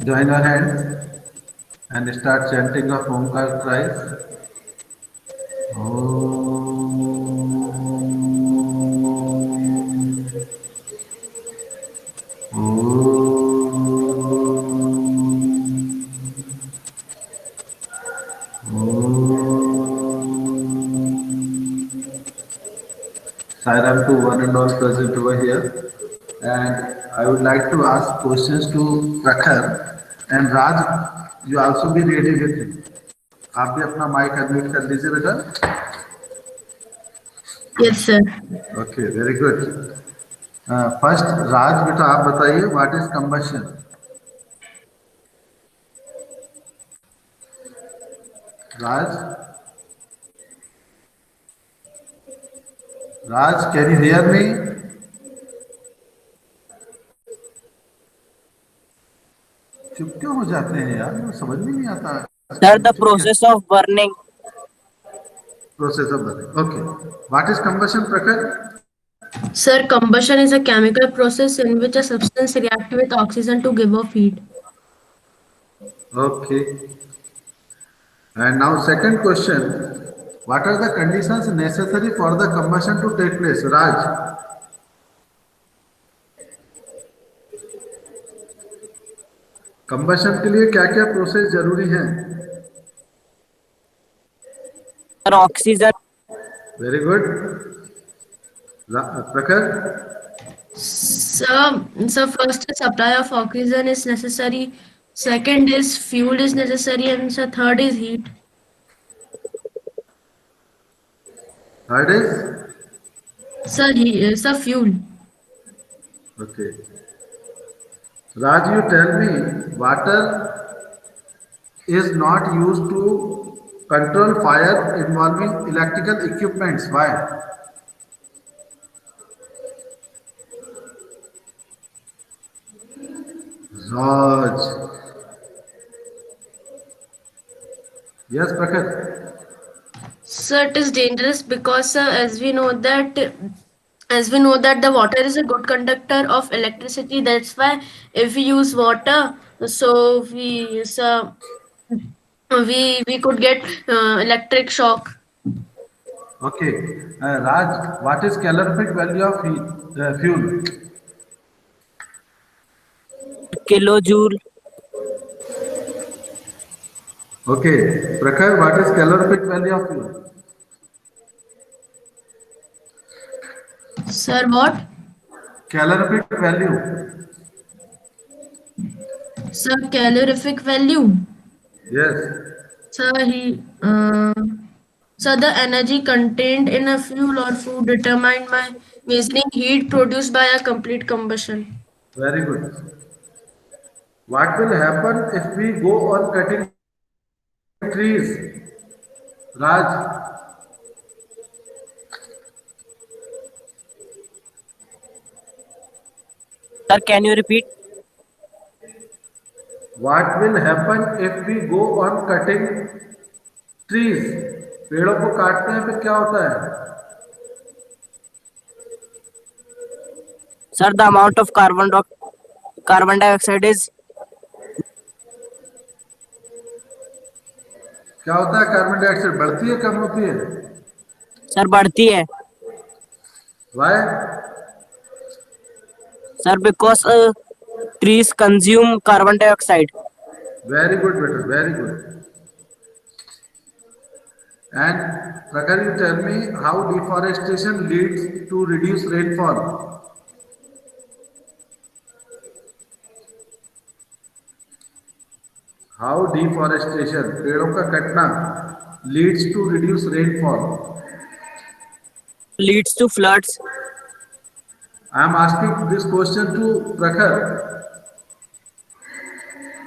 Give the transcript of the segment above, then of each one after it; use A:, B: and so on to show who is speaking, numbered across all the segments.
A: Join your hands and start chanting of Omkar thrice. Om. Om. Om. Sairam to one and all present over here. And I would like to ask questions to Prakhar and Raj. You also be ready with me. आप भी अपना mic unmute कर लीजिए बेटा.
B: Yes, sir.
A: Okay very good. First Raj बेटा आप बताइए what is combustion. Raj. Raj can you hear me. चुप क्यों हो जाते हैं यार मुझे समझ में नहीं आता.
C: Sir, the process of burning.
A: Process of burning. Okay what is combustion प्रखर.
B: Sir, combustion is a chemical process in which a substance reacts with oxygen to give off heat.
A: Okay and now second question. What are the conditions necessary for the combustion to take place. Raj. Combustion के लिए क्या क्या process जरूरी है.
C: Sir, oxygen.
A: Very good. Prakhar.
B: So first supply of oxygen is necessary. Second is fuel is necessary, and so third is heat.
A: Third is.
B: Sir, fuel.
A: Okay. Raj, you tell me, water is not used to control fire involving electrical equipments. Why? Raj. Yes, Prakhar.
B: So it is dangerous because as we know that the water is a good conductor of electricity. That's why if we use water, so we could get electric shock.
A: Okay. Raj, what is calorific value of fuel?
C: Kilojoule.
A: Okay. Prakhar, what is calorific value of fuel?
B: Sir, what?
A: Calorific value.
B: Sir, calorific value.
A: Yes.
B: Sir, the energy contained in a fuel or food determined by measuring heat produced by a complete combustion.
A: Very good. What will happen if we go on cutting trees? Raj.
C: Sir, can you repeat?
A: What will happen if we go on cutting trees? पेड़ों को काटते हैं फिर क्या होता है.
C: Sir, the amount of carbon dioxide is.
A: क्या होता है. कार्बन डाइऑक्साइड बढ़ती है कम होती है.
C: Sir, बढ़ती है.
A: Why.
C: Sir, because trees consume carbon dioxide.
A: Very good बेटा very good. And Prakhar you tell me how deforestation leads to reduce rainfall. How deforestation पेड़ों का कटना leads to reduce rainfall.
C: Leads to floods.
A: I am asking this question to Prakhar.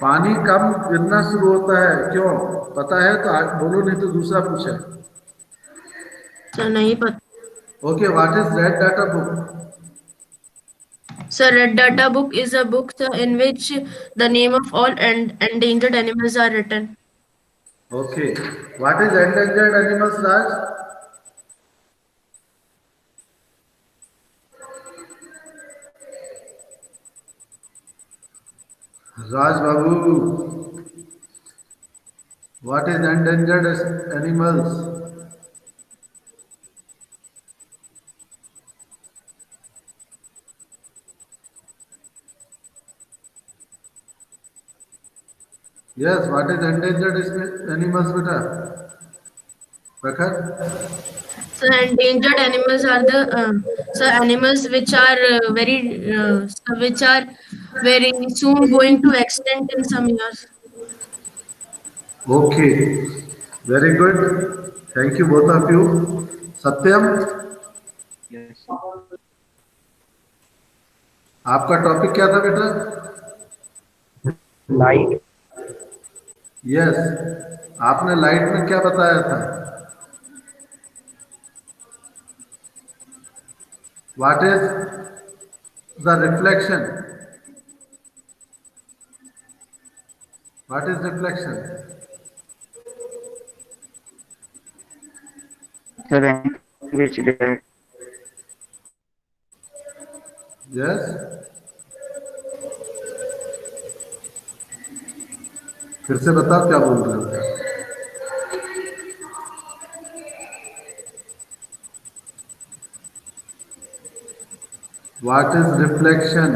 A: पानी कम गिरना शुरू होता है क्यों. पता है तो बोलो नहीं तो दूसरा पूछे.
B: Sir, नहीं पता.
A: Okay what is red data book.
B: Sir, Red Data Book is a book in which the name of all endangered animals are written.
A: Okay what is endangered animals. Raj. Raj Babu, what is endangered animals? Yes, what is endangered animals, beta? Prakhar?
B: So endangered animals are the so animals which are which are very soon going to extinct in some years.
A: Okay, very good. Thank you, both of you. Satyam,
C: Yes.
A: आपका topic क्या था बेटा?
C: Light.
A: Yes, आपने light में क्या बताया था? What is the reflection? What is reflection?
C: Sir, which day?
A: Yes, फिर से बताओ क्या बोल रहे हो? What is reflection?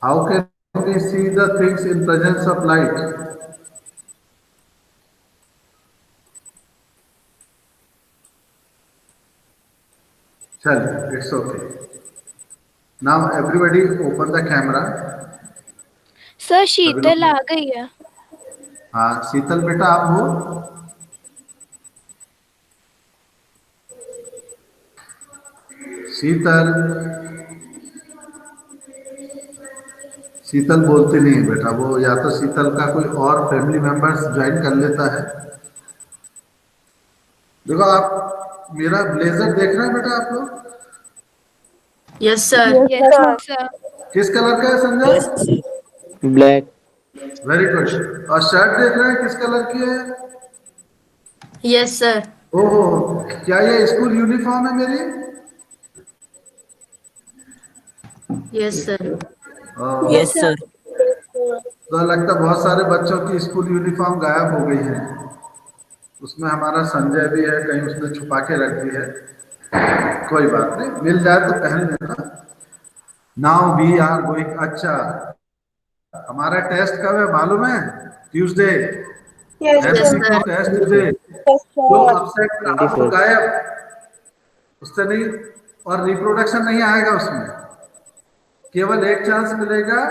A: How can we see the things in presence of light? चल, it's okay. Now everybody open the camera.
D: Sir
A: सभी लोग.
D: शीतल आ गई है।
A: हाँ, शीतल बेटा आप हो? शीतल, शीतल बोलती नहीं है बेटा. वो या तो शीतल का कोई और फैमिली मेंबर्स ज्वाइन कर लेता है. देखो आप मेरा ब्लेजर देख रहे हैं बेटा आप लोग?
B: Yes, sir.
D: Yes sir.
A: किस कलर का है Sanjay?
C: Yes, sir. Black.
A: Very good. और शर्ट देख रहे हैं किस कलर की है?
B: Yes, sir.
A: ओहो, क्या ये स्कूल यूनिफॉर्म है मेरी?
B: Yes, sir.
C: Yes, sir.
A: तो लगता है बहुत सारे बच्चों की स्कूल यूनिफॉर्म गायब हो गई है. उसमें हमारा संजय भी है, कहीं उसने छुपा के रख दी है. कोई बात नहीं, मिल जाए तो पहन लेना. Now we are going. अच्छा, हमारा टेस्ट कब है मालूम है? Tuesday.
B: Yes,
A: MC
B: sir.
A: Test Tuesday. जो अपसेट रहा वो
C: 24th.
A: गायब, उससे नहीं. और रिप्रोडक्शन नहीं आएगा उसमें. केवल एक चांस मिलेगा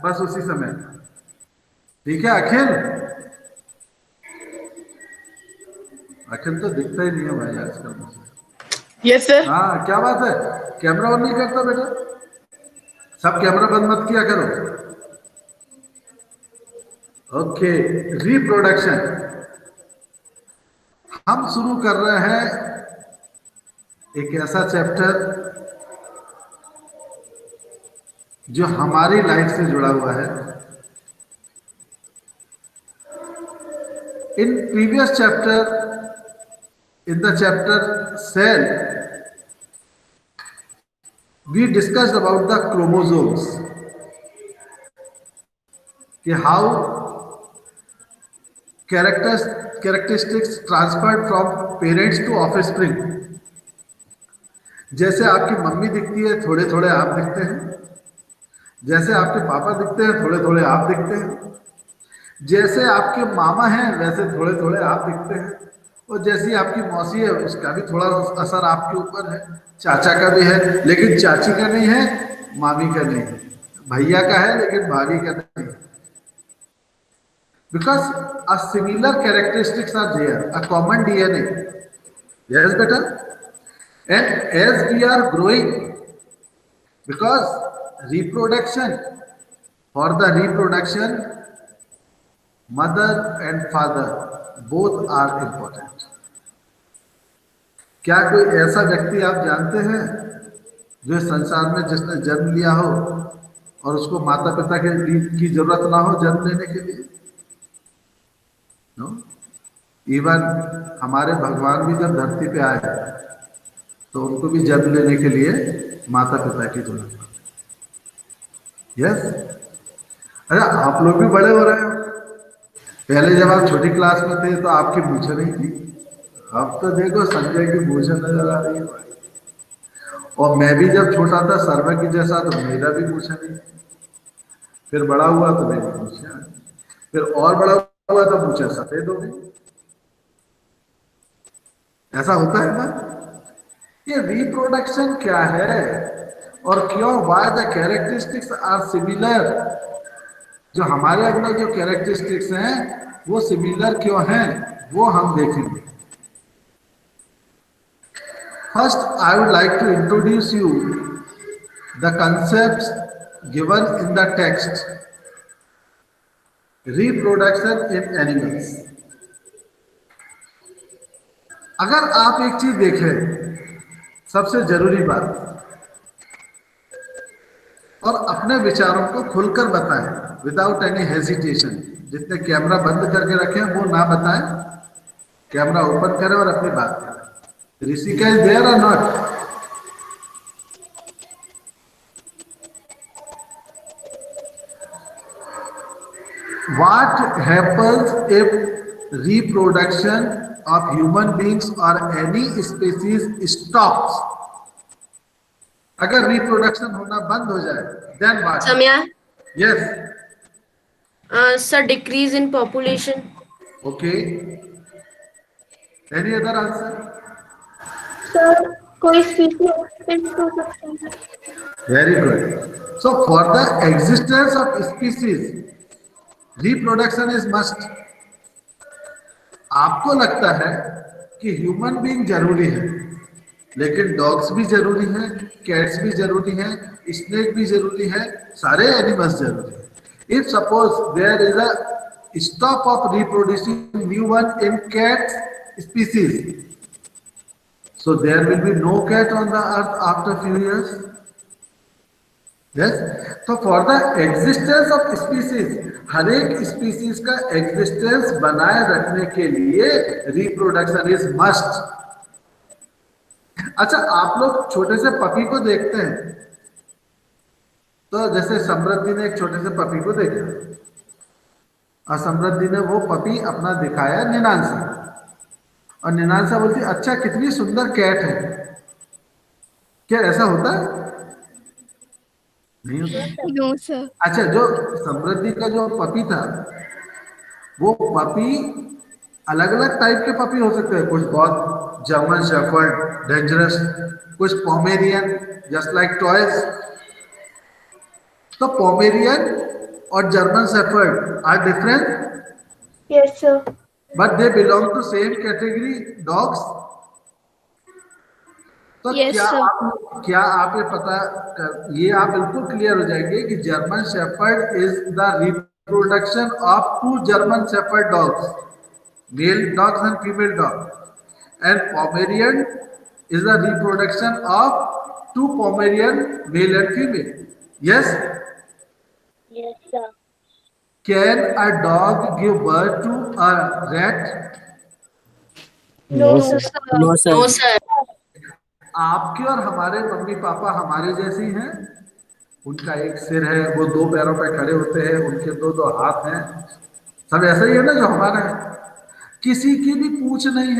A: बस उसी समय. ठीक है अखिल? अखिल तो दिखता ही नहीं है भाई आजकल मुझे.
E: Yes sir.
A: हाँ, क्या बात है? कैमरा ऑन नहीं करता बेटा? सब कैमरा बंद मत किया करो. Okay, reproduction. हम शुरू कर रहे हैं एक ऐसा चैप्टर जो हमारी लाइफ से जुड़ा हुआ है. In previous chapter, in the chapter cell, we discussed about the chromosomes, कि how characteristics transferred from parents to offspring. जैसे आपकी मम्मी दिखती है थोड़े थोड़े आप दिखते हैं. जैसे आपके पापा दिखते हैं थोड़े थोड़े आप दिखते हैं. जैसे आपके मामा हैं वैसे थोड़े थोड़े आप दिखते हैं. और जैसी आपकी मौसी है उसका भी थोड़ा असर आपके ऊपर है. चाचा का भी है लेकिन चाची का नहीं है, मामी का नहीं है. भैया का है लेकिन भाभी का नहीं है. Because a similar characteristics are there, a common DNA. Yes बेटा. And as we are growing, because reproduction, for the reproduction mother and father both are important. क्या कोई ऐसा व्यक्ति आप जानते हैं जो इस संसार में जिसने जन्म लिया हो और उसको माता पिता की जरूरत ना हो जन्म लेने के लिए? नो. इवन हमारे भगवान भी जब धरती पे आए तो उनको भी जन्म लेने के लिए माता पिता की जरूरत पड़ती है। यस, अरे आप लोग भी बड़े हो रहे हो। पहले जब आप छोटी क्लास में थे तो आपकी मूछें नहीं थी, अब तो देखो संजय की मूछें नजर आ रही है भाई। और मैं भी जब छोटा था सर्वे की जैसा, तो मेरा भी मूछें नहीं थी। फिर बड़ा हुआ तो मेरी मूछें आ गई। फिर और बड़ा हुआ तो मूछें सफेद हो गई। ऐसा होता है ना। ये रिप्रोडक्शन क्या है और क्यों, why the characteristics are similar, जो हमारे अंदर जो कैरेक्टरिस्टिक्स हैं वो सिमिलर क्यों हैं, वो हम देखेंगे। First I would like to introduce you the concepts given in the text, reproduction in animals। अगर आप एक चीज देखें, सबसे जरूरी बात, और अपने विचारों को खुलकर बताएं विदाउट एनी हेजिटेशन। जितने कैमरा बंद करके रखें वो ना बताएं, कैमरा ओपन करें और अपनी बात करें। ऋषिका इज देयर और not? What happens if reproduction of human beings or any species stops? अगर रिप्रोडक्शन होना बंद हो जाए, then what?
B: Samya,
A: Yes,
B: sir, decrease in population.
A: okay. Any other answer?
E: Sir कोई स्पीशीज एक्सटिंक्ट हो सकता है।
A: Very good. So for the existence of species, reproduction is must. आपको लगता है कि ह्यूमन बीइंग जरूरी है, लेकिन डॉग्स भी जरूरी हैं, कैट्स भी जरूरी हैं, स्नेक भी जरूरी है, सारे एनिमल्स जरूरी हैं। If suppose there is a stop of reproducing new one in cat species, so there will be no cat on the earth after few years. Yes, तो for the existence of species, हर एक species का existence बनाए रखने के लिए reproduction is must. अच्छा, आप लोग छोटे से पपी को देखते हैं, तो जैसे समृद्धि ने एक छोटे से पपी को देखा और समृद्धि ने वो पपी अपना दिखाया निनांसा, और निनांसा बोलती अच्छा कितनी सुंदर कैट है। क्या ऐसा होता है? नहीं होता।
D: No sir.
A: अच्छा, जो समृद्धि का जो पपी था, वो पपी अलग अलग टाइप के पपी हो सकते हैं। कुछ बहुत जर्मन शेफर्ड डेंजरस, कुछ पोमेरियन जस्ट लाइक टॉयज। तो पोमेरियन और German shepherd are different,
E: yes sir.
A: But they belong to same category dogs. तो
D: Yes,
A: क्या आप ये पता कर, ये आप बिल्कुल क्लियर हो जाएंगे कि German shepherd is the reproduction of two German shepherd dogs, male dogs and female dogs, and Pomeranian is the reproduction of two Pomeranian male and female. Yes,
E: yes sir.
A: Can a dog give birth to a rat?
E: No
D: sir.
C: No, sir.
B: No, sir.
A: आपके और हमारे mummy papa हमारे जैसे ही हैं। उनका एक सिर है, वो दो पैरों पे खड़े होते हैं, उनके दो दो हाथ हैं, सब ऐसा ही है ना जो हमारा है। किसी की भी पूछ नहीं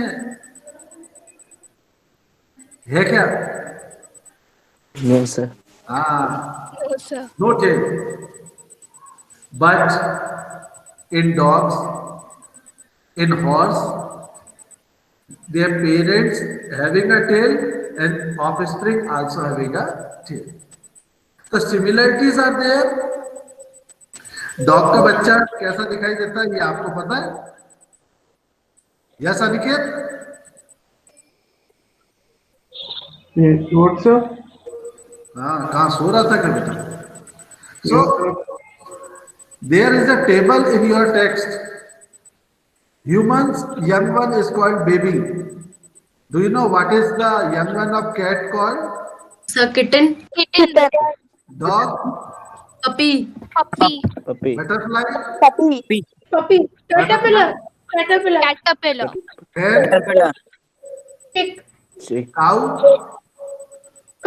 A: है क्या?
C: No, sir.
A: हाँ,
D: No, sir.
A: No tell. But in dogs, in horse, their parents having a tail and offspring also having a tail. The similarities are there. Dog का बच्चा कैसा दिखाई देता है ये आपको पता है? यस अनिकेत?
F: What sir?
A: हाँ, कहाँ सो रहा था क्या बेटा? So there is a table in your text. Humans young one is called baby. Do you know what is the young one of cat called?
B: Sir, kitten,
D: Kitten.
A: Dog,
B: puppy,
D: Puppy.
C: Puppy.
A: butterfly,
C: Puppy.
E: Puppy. Caterpillar. Caterpillar.
D: Caterpillar.
A: hen,
C: Caterpillar.
E: Tick.
C: Chick.
A: cow,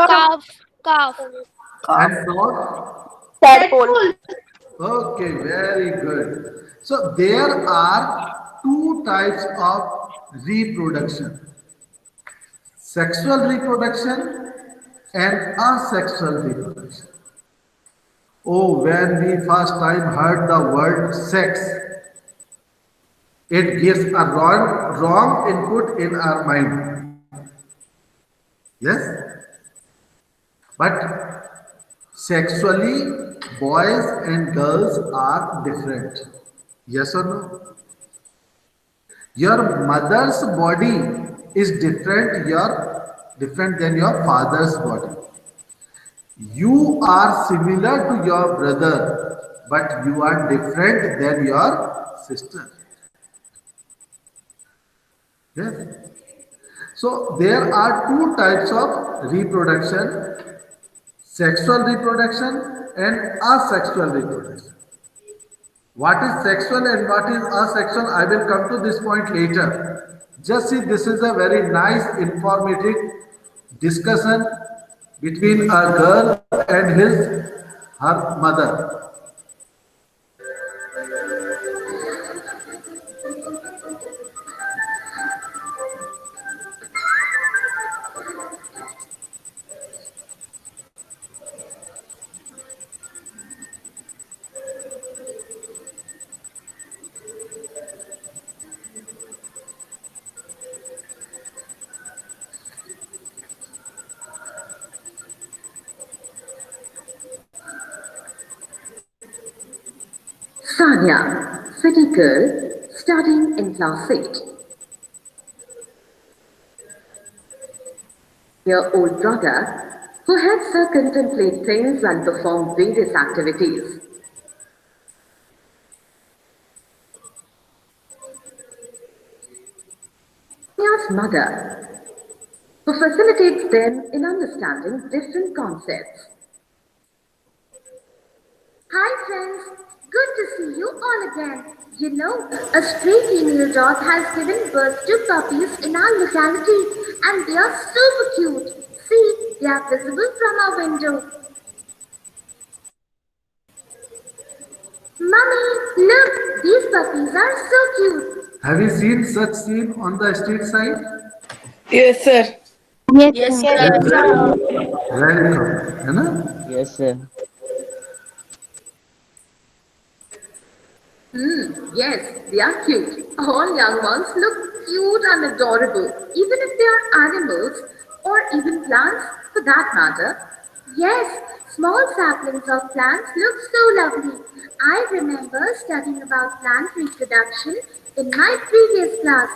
D: Calf. Calf.
A: And dog?
E: Tadpole.
A: Okay, very good. So there are two types of reproduction: sexual reproduction and asexual reproduction. Oh, when we first time heard the word sex, it gives a wrong input in our mind. Yes? But sexually, boys and girls are different. Yes or no? Your mother's body is different than your father's body. You are similar to your brother, but you are different than your sister. Yes. So there are two types of reproduction: sexual reproduction and asexual reproduction. What is sexual and what is asexual? I will come to this point later. Just see, this is a very nice, informative discussion between a girl and her mother.
F: Sanya, city girl, studying in class 8. Your old brother, who helps her contemplate things and perform various activities. Sanya's mother, who facilitates them in understanding different concepts.
G: Hi friends, good to see you all again. You know, a stray female dog has given birth to puppies in our locality and they are super cute. See, they are visible from our window. Mummy, look, these puppies are so cute.
A: Have you seen such scene on the street side?
H: Yes, sir.
B: Yes, sir.
D: Yes,
A: Very
D: sir.
A: common, है ना?
C: Yes, sir.
F: Yes, they are cute. All young ones look cute and adorable, even if they are animals or even plants for that matter.
G: Yes, small saplings of plants look so lovely. I remember studying about plant reproduction in my previous class.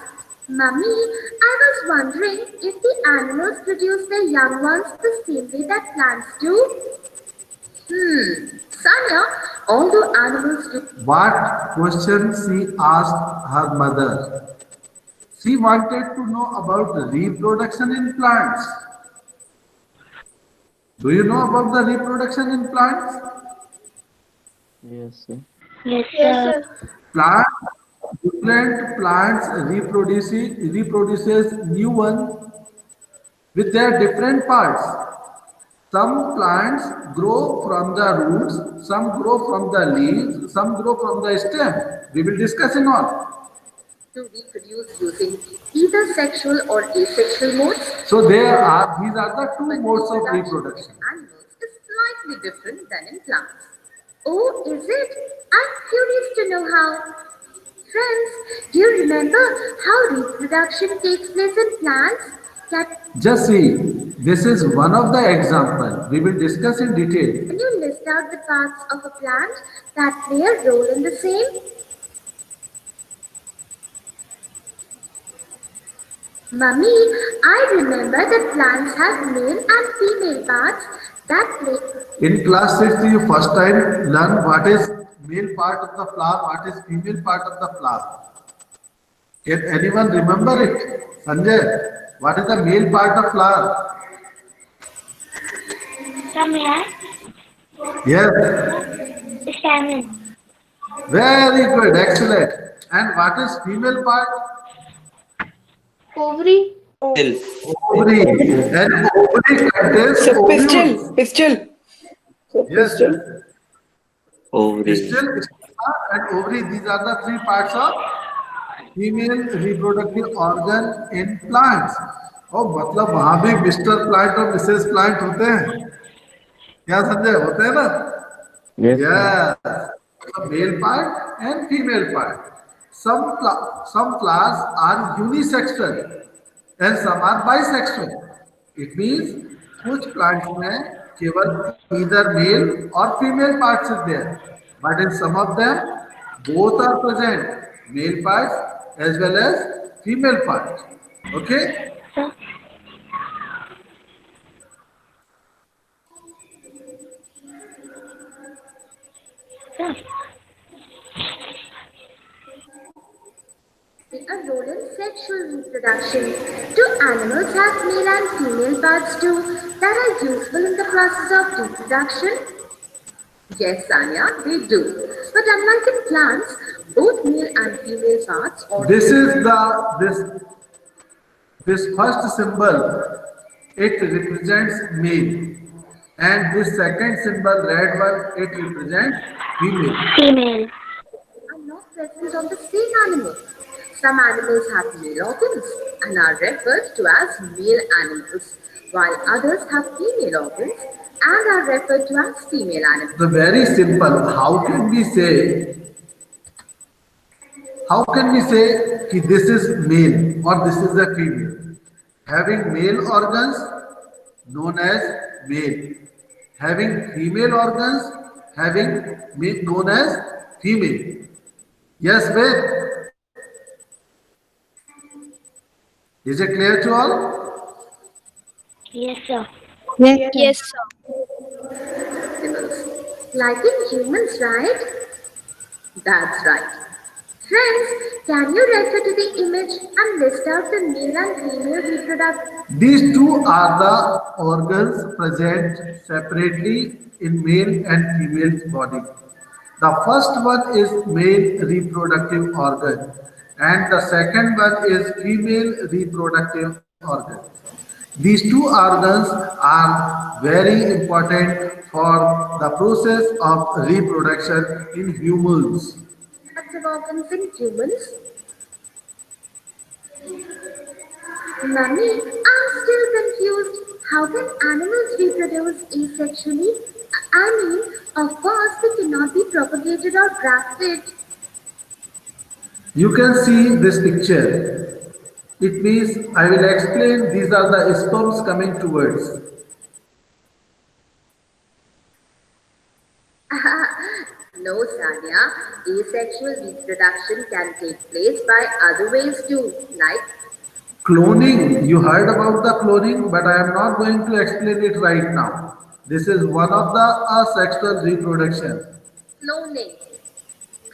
G: Mummy, I was wondering if the animals produce their young ones the same way that plants do.
F: Sanya, although animals do
A: What question she asked her mother? She wanted to know about the reproduction in plants. Do you know about the reproduction in plants?
C: Yes, sir.
E: Yes, sir.
A: Plants, different plants reproduces new one with their different parts. Some plants grow from the roots, some grow from the leaves, some grow from the stem. We will discuss in all.
F: to reproduce using either sexual or asexual modes,
A: So these are the two
F: but
A: modes of
F: reproduction
A: reproduction.
F: in animals is slightly different than in plants.
G: Oh, is it? I'm curious to know how. Friends, do you remember how reproduction takes place in plants?
A: Just see, this is one of the example. We will discuss in detail.
G: Can you list out the parts of a plant that play a role in the same? Mummy, I remember that plants have male and female parts that play.
A: In class 6, you first time learn what is male part of the flower, what is female part of the flower. Can anyone remember it? Sanjay, what is the male part of flower?
E: Come here.
A: Yes,
E: Stamen.
A: very good, excellent. And what is female part?
E: Ovary.
C: Still.
A: Ovary. And ovary contains
H: Sir, pistol.
A: ovules.
H: Pistol. Sir,
A: Yes,
H: pistol.
A: yes.
C: Ovary.
A: Pistil, stigma, and ovary. These are the three parts of female reproductive organ in plants. और मतलब वहां भी mister plant और Mrs plant होते हैं, क्या समझे? होते हैं ना? Yes. Male part and female part. Some flowers are unisexual and some are bisexual. It means कुछ plants में केवल either male or female parts is there, but in some of them both are present, male parts as well as female parts. Okay?
G: Play a role in sexual reproduction. Do animals have male and female parts too that are useful in the process of reproduction?
F: Yes, Sanya, they do. But unlike in plants, both male and female parts or
A: This is this first symbol. It represents male, and this second symbol, red one, it represents female.
E: Female.
G: Are not present on the same animal. Some animals have male organs and are referred to as male animals, while others have female organs and are referred to as female animals.
A: The very simple. How can we say कि this is male or this is a female? Having male organs known as male, having female organs known as female. Yes, Ved? Is it clear to all?
E: Yes, sir.
D: Yes, sir.
G: Like in humans, right?
F: that's right.
G: Friends, can you refer to the image and list out the male and female reproductive?
A: These two are the organs present separately in male and female body. The first one is male reproductive organ and the second one is female reproductive organ. These two organs are very important for the process of reproduction in humans.
G: Reproductive organs in humans? Mummy, I'm still confused. How can animals reproduce asexually? I mean, of course, they cannot be propagated or grafted.
A: You can see this picture. It means I will explain these are the sperms coming towards.
F: No, Sanya, asexual reproduction can take place by other ways too, like
A: Cloning, you heard about the cloning, but I am not going to explain it right now. This is one of the asexual reproduction.
F: cloning.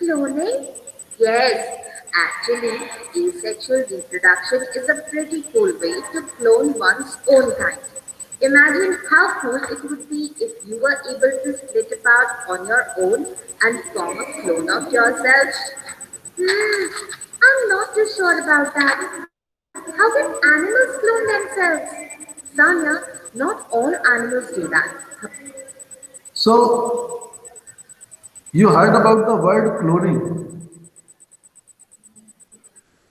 G: Cloning?
F: Yes, actually, asexual reproduction is a pretty cool way to clone one's own kind. Imagine how cool it would be if you were able to split apart on your own and form a clone of yourself.
G: I'm not too sure about that. How can animals clone themselves?
F: Sanya, not all animals do that.
A: So, you heard about the word cloning,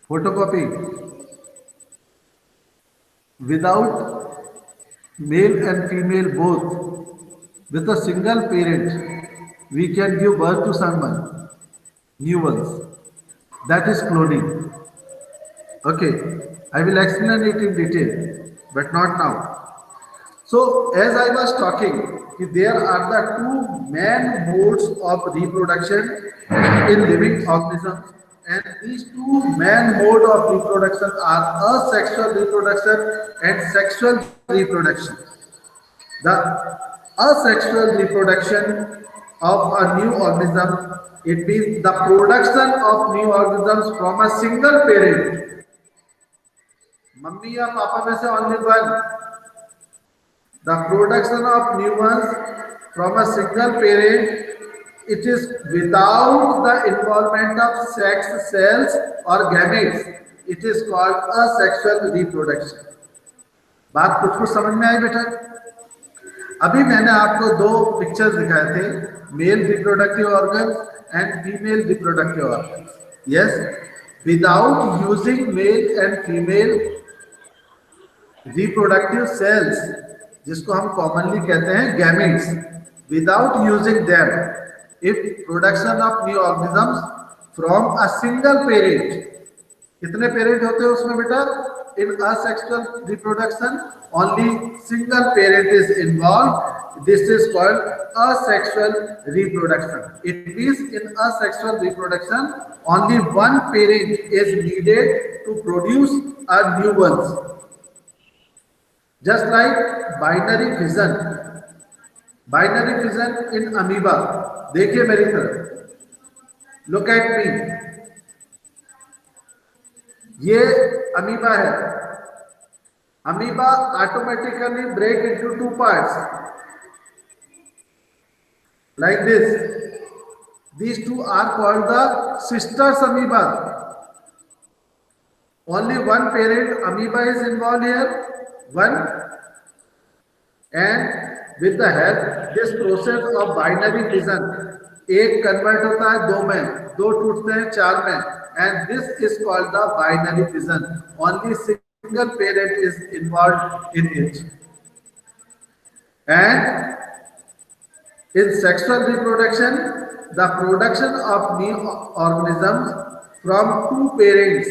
A: photocopy. Without male and female both, with a single parent, we can give birth to someone, new ones. That is cloning. Okay, I will explain it in detail, but not now. So, as I was talking, there are the two main modes of reproduction in living organisms, and these two main mode of reproduction are asexual reproduction and sexual reproduction. The asexual reproduction of a new organism, it means the production of new organisms from a single parent. Mummy या पापा में से only one. The production of new ones from a single parent, it is without the involvement of sex cells or gametes. it is called asexual reproduction. बात कुछ कुछ समझ में आई बेटा? अभी मैंने आपको दो पिक्चर्स दिखाए थे, male reproductive organ and female reproductive organ. Yes, without using mail and female reproductive cells, जिसको हम कॉमनली कहते हैं gametes, without using them, if production of new organisms from a single parent, कितने पेरेंट होते हैं उसमें बेटा? In asexual reproduction, only single parent is involved. This is called asexual reproduction. It means in asexual reproduction, only one parent is needed to produce a new ones. Just like binary fission. Binary fission in amoeba. देखिए मेरी तरफ. Look at me. ये amoeba है. Amoeba automatically break into two parts like this. These two are called the sisters amoeba. Only one parent amoeba is involved here, one, and with the help this process of binary fission, एक convert होता है दो में, दो टूटते हैं चार में, and this is called the binary fission. Only single parent is involved in it. And in sexual reproduction, the production of new organisms from two parents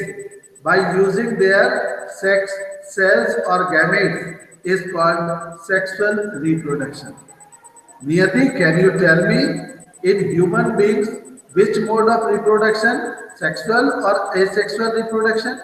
A: by using their sex cells or gametes is called sexual reproduction. Niyati, can you tell me, in human beings, which mode of reproduction, sexual or asexual reproduction?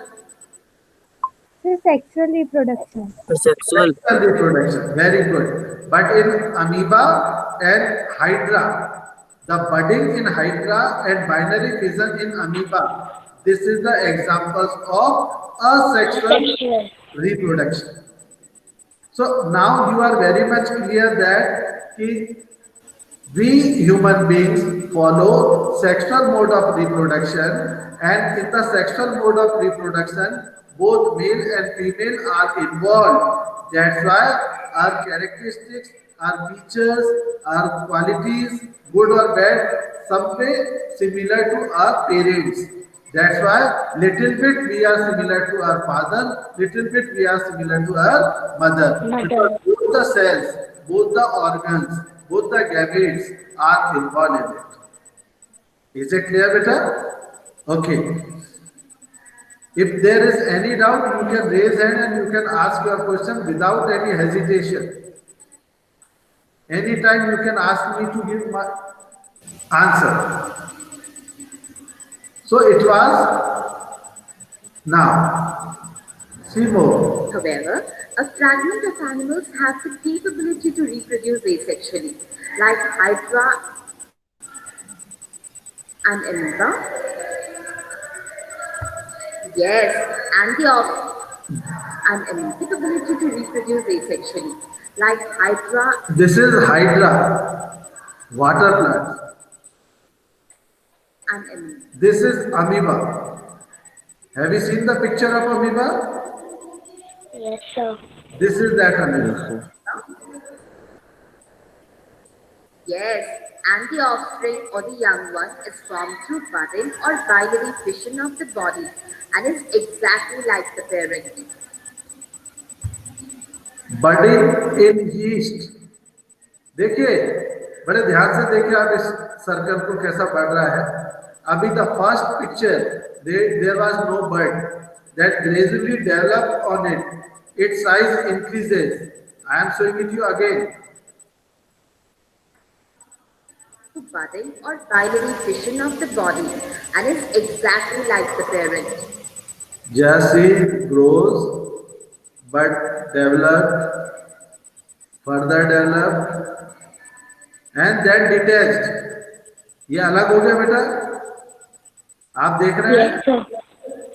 E: Sexual reproduction.
C: Sexual.
A: Sexual reproduction, very good. But in amoeba and hydra, the budding in hydra and binary fission in amoeba, this is the examples of asexual reproduction. So now you are very much clear that we human beings follow sexual mode of reproduction, and in the sexual mode of reproduction, both male and female are involved. That's why our characteristics, our features, our qualities, good or bad, some way similar to our parents. That's why little bit we are similar to our father, little bit we are similar to our mother. Because both the cells, both the organs, both the gametes are involved in it. Is it clear, beta? Okay. If there is any doubt, you can raise hand and you can ask your question without any hesitation. Anytime you can ask me to give my answer. So it was now. See more.
F: However, a fragment of animals have the capability to reproduce asexually, like hydra and amoeba. Yes, and capability to reproduce asexually, like hydra.
A: This is hydra, water plant.
F: And amoeba.
A: This is amoeba. Have you seen the picture of amoeba?
E: Yes, sir.
A: This is that amoeba.
F: Yes, and the offspring or the young one is formed through budding or binary fission of the body and is exactly like the parent.
A: Budding in yeast. देखिए, बड़े ध्यान से देखिए आप इस circle को कैसा बढ़ रहा है. अभी the first picture, there was no bud. That gradually developed on it. Its size increases. I am showing it to you again.
F: Budding or binary fission of the body and is exactly like the parent.
A: Just seed grows, but developed, further developed, and then detached. ये अलग हो गया बेटा. आप देख रहे हैं?
E: Yes, sir.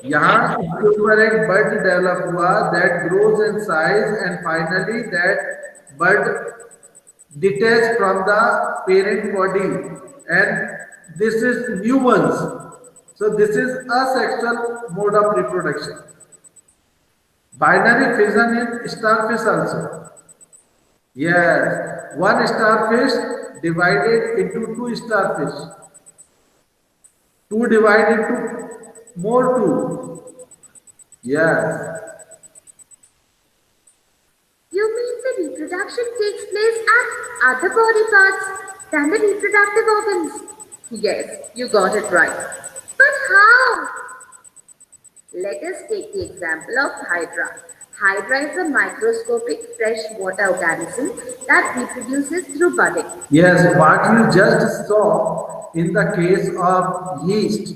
A: यहाँ इसके ऊपर एक बड डेवलप हुआ, that grows in size and finally that bud detached from the parent body and this is new ones. So this is asexual mode of reproduction. Binary fission in starfish also. Yes, one starfish divided into two starfish. Two divided into more two. Yes.
G: You mean the reproduction takes place at other body parts than the reproductive organs?
F: Yes, you got it right.
G: But how?
F: Let us take the example of Hydra. Hydra is a microscopic freshwater organism that reproduces through budding.
A: Yes, what you just saw in the case of yeast.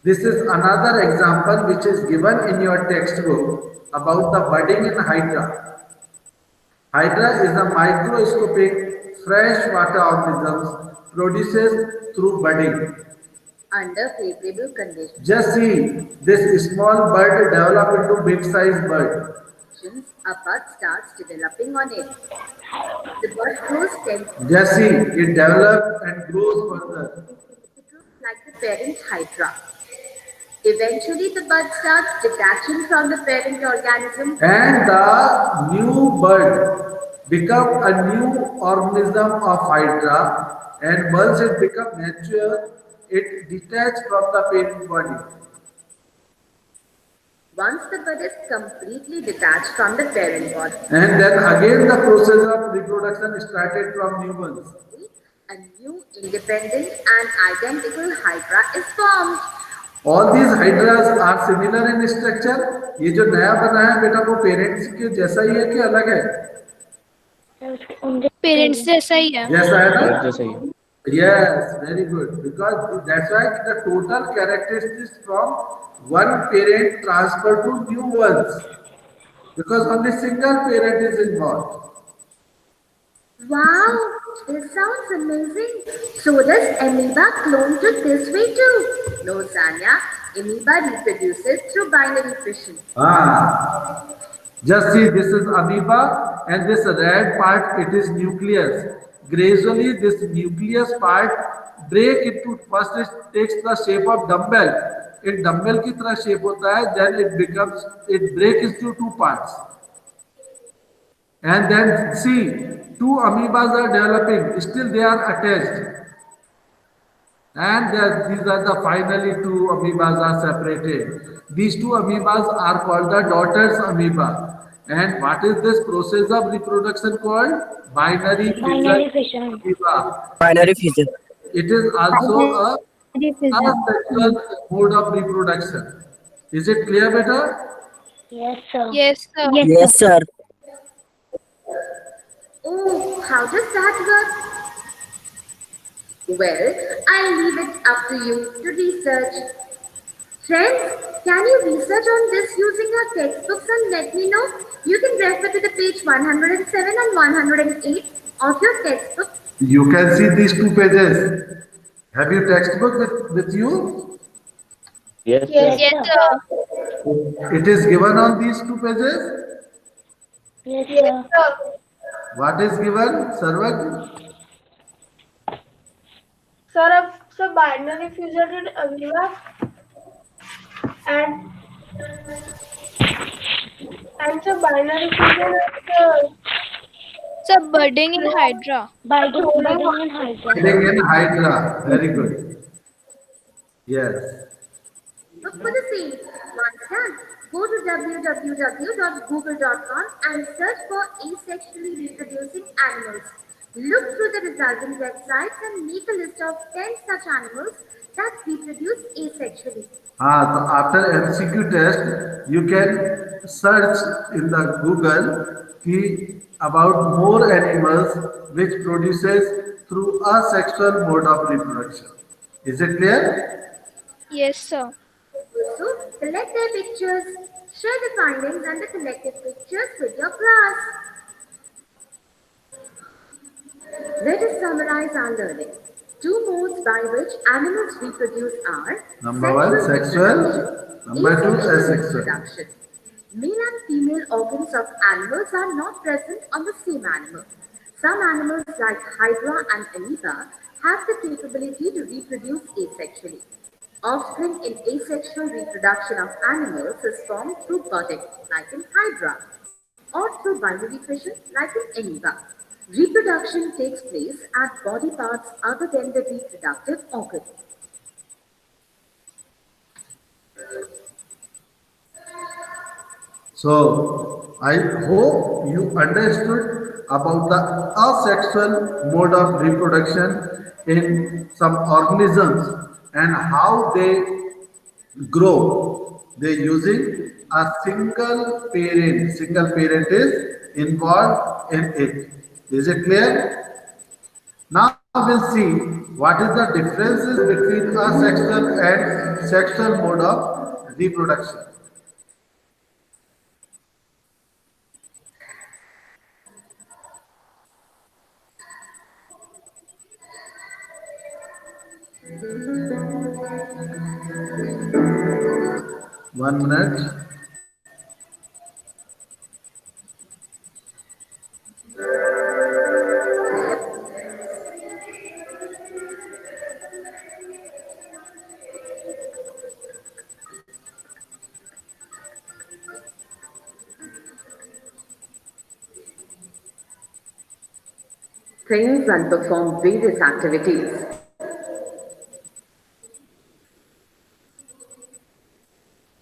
A: This is another example which is given in your textbook about the budding in Hydra. Hydra is a microscopic freshwater organism produces through budding.
F: Under favorable conditions,
A: Just see this small bird develop into big size bird.
F: a bud starts developing on it. The bud grows 10
A: Just see it develops and grows further.
F: like the parent Hydra. Eventually, the bud starts detaching from the parent organism.
A: And the new bird become a new organism of Hydra, and once it become mature, it detach from the parent body.
F: Once the bud is completely detached from the parent body,
A: And then again the process of reproduction started from new ones.
F: a new independent and identical Hydra is formed.
A: All these hydras are similar in structure. ये जो नया बना है बेटा वो parents के जैसा ही है कि अलग है?
D: पेरेंट्स जैसा ही है।
A: जैसा है ना?
C: जैसा ही है।
A: Yes, very good. Because that's why the total characteristics from one parent transfer to new ones. Because only single parent is involved.
G: Wow, this sounds amazing. So does amoeba clone to this way too?
F: No, Sanya, amoeba reproduces through binary fission.
A: Ah, just see this is amoeba and this red part it is nucleus. Gradually this nucleus part break into first it takes the shape of dumbbell. एक dumbbell की तरह shape होता है then it breaks into two parts. And then see two amoebas are developing still they are attached. And these are the finally two amoebas are separated. These two amoebas are called the daughters amoeba. And what is this process of reproduction called? Binary fission amoeba.
C: Binary fission.
A: It is also a
E: Binary fission.
A: asexual mode of reproduction. Is it clear better?
D: Yes, sir.
C: Yes, sir.
G: Oh, how does that work?
F: Well, I'll leave it up to you to research.
G: Friends, can you research on this using your textbooks and let me know? You can refer to the page 107 and 108 of your textbook.
A: You can see these two pages. Have you textbook with you?
C: Yes,
D: Yes, sir.
A: It is given on these two pages.
D: Yes, sir.
A: What is given, Sarvaj?
B: Sir, so binary fusion in amoeba and so binary fusion is
D: Sir, budding in Hydra.
A: Budding in Hydra. Very good. Yes.
G: Look for the same. Once done, go to www.google.com and search for asexually reproducing animals. Look through the resulting websites and make a list of 10 such animals that reproduce asexually.
A: So after MCQ test, you can search in the Google about more animals which produces through asexual mode of reproduction. Is it clear?
D: Yes, sir.
G: Also, collect their pictures, share the findings and the collected pictures with your class. Let us summarize our learning. Two modes by which animals reproduce are
A: Number one, sexual. Number two, asexual.
F: Reproduction.
G: Male and female organs of animals are not present on the same animal. Some animals like Hydra and Amoeba have the capability to reproduce asexually.
F: Offspring in asexual reproduction of animals is formed through budding, like in Hydra, or through binary fission, like in Amoeba. Reproduction takes place at body parts other than the reproductive organ.
A: So I hope you understood about the asexual mode of reproduction in some organisms and how they grow. They using a single parent. Single parent is involved in it. Is it clear? Now we'll see what is the differences between asexual and sexual mode of reproduction. One minute.
F: Things and perform various activities.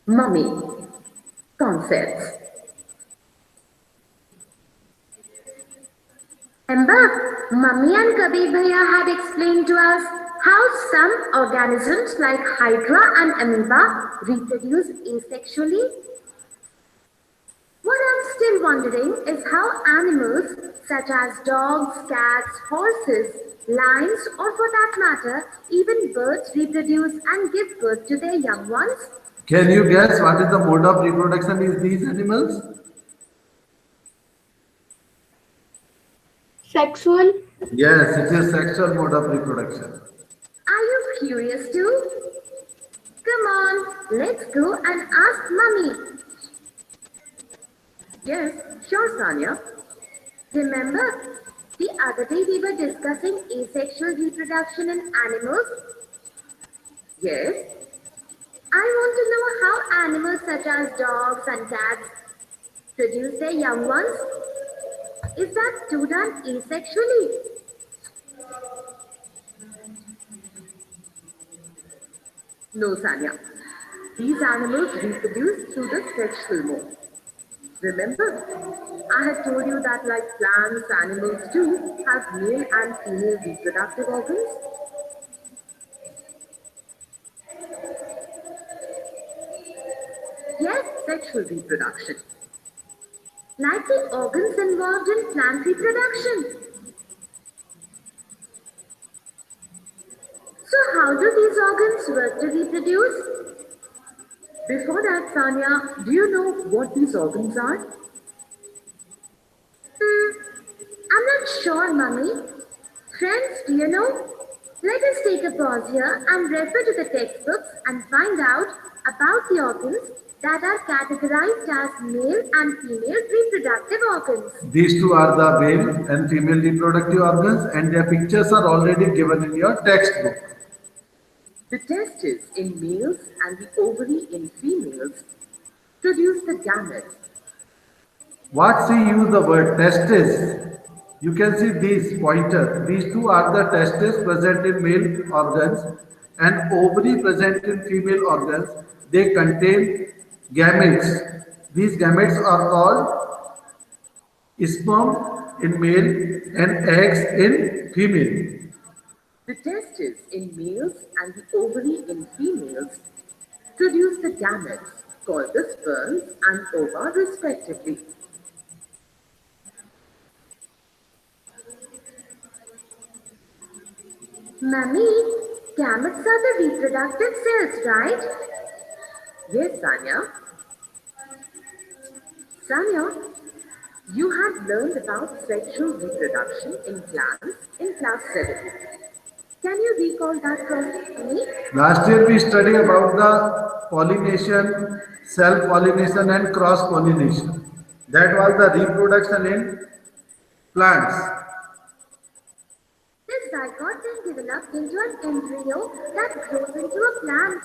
F: Mummy. Concepts.
G: Remember, Mummy and Kabir Bhaiya had explained to us how some organisms like Hydra and Amoeba reproduce asexually. What I'm still wondering is how animals such as dogs, cats, horses, lions, or for that matter, even birds reproduce and give birth to their young ones.
A: Can you guess what is the mode of reproduction in these animals?
E: Sexual.
A: Yes, it is sexual mode of reproduction.
G: Are you curious too? Come on, let's go and ask Mummy.
F: Yes, sure, Sanya.
G: Remember, the other day we were discussing asexual reproduction in animals.
F: Yes,
G: I want to know how animals such as dogs and cats produce their young ones. Is that too done asexually?
F: no, Sanya. These animals reproduce through the sexual mode. Remember, I had told you that like plants, animals too have male and female reproductive organs. Yes, sexual reproduction.
G: Like the organs involved in plant reproduction. So how do these organs work to reproduce?
F: Before that, Sanya, do you know what these organs are?
G: I'm not sure, Mummy. Friends, do you know? Let us take a pause here and refer to the textbooks and find out about the organs that are categorized as male and female reproductive organs.
A: These two are the male and female reproductive organs, and their pictures are already given in your textbook.
F: The testes in males and the ovary in females produce the gametes.
A: What she used the word testes. You can see these pointer. These two are the testes present in male organs and ovary present in female organs. They contain gametes. These gametes are called sperm in male and eggs in female.
F: The testes in males and the ovary in females produce the gametes called the sperms and ova respectively.
G: Mummy, gametes are the reproductive cells, right?
F: Yes, Sanya. Sanya, you had learned about sexual reproduction in plants in class 7. Can you recall that from me?
A: Last year we studied about the pollination, self-pollination and cross-pollination. That was the reproduction in plants.
G: Yes, I zygote then develop into an embryo that grows into a plant.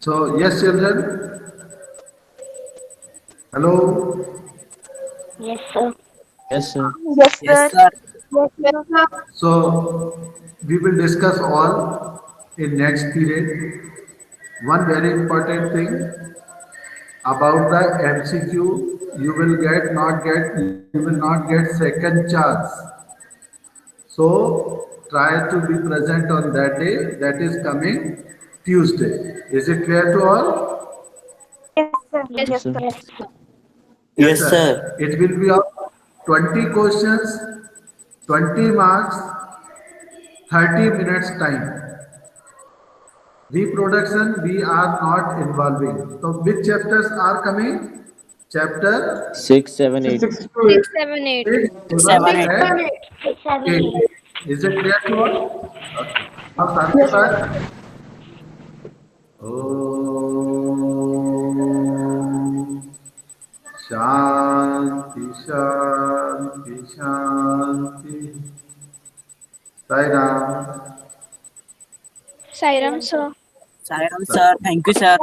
A: So, yes, children. Hello.
E: Yes, sir.
C: Yes, sir.
E: Yes,
C: Yes,
E: sir.
C: sir.
E: Yes, sir.
A: So, we will discuss all in next period. One very important thing about the MCQ, you will not get second chance. So try to be present on that day, that is coming Tuesday. Is it clear to all?
E: Yes, sir.
D: Yes.
C: Yes,
E: Yes,
C: sir.
E: sir. Yes, sir.
A: Yes,
C: Yes,
A: sir.
C: sir.
A: It will be of 20 questions, 20 marks, 30 minutes time. Reproduction we are not involving. So which chapters are coming? Chapter
C: 6, 7, 8.
D: 6, 7, 8.
A: 6,
C: 7,
A: 7
C: 8.
A: and
E: 6, 7,
A: 8.
E: 8.
A: Is it clear to all? Okay. Now Shanti
E: Yes, sir.
A: sir. Om Shanti Shanti Shanti. Sai Ram.
D: Sairam, sir.
C: Sairam, sir. Thank you, sir.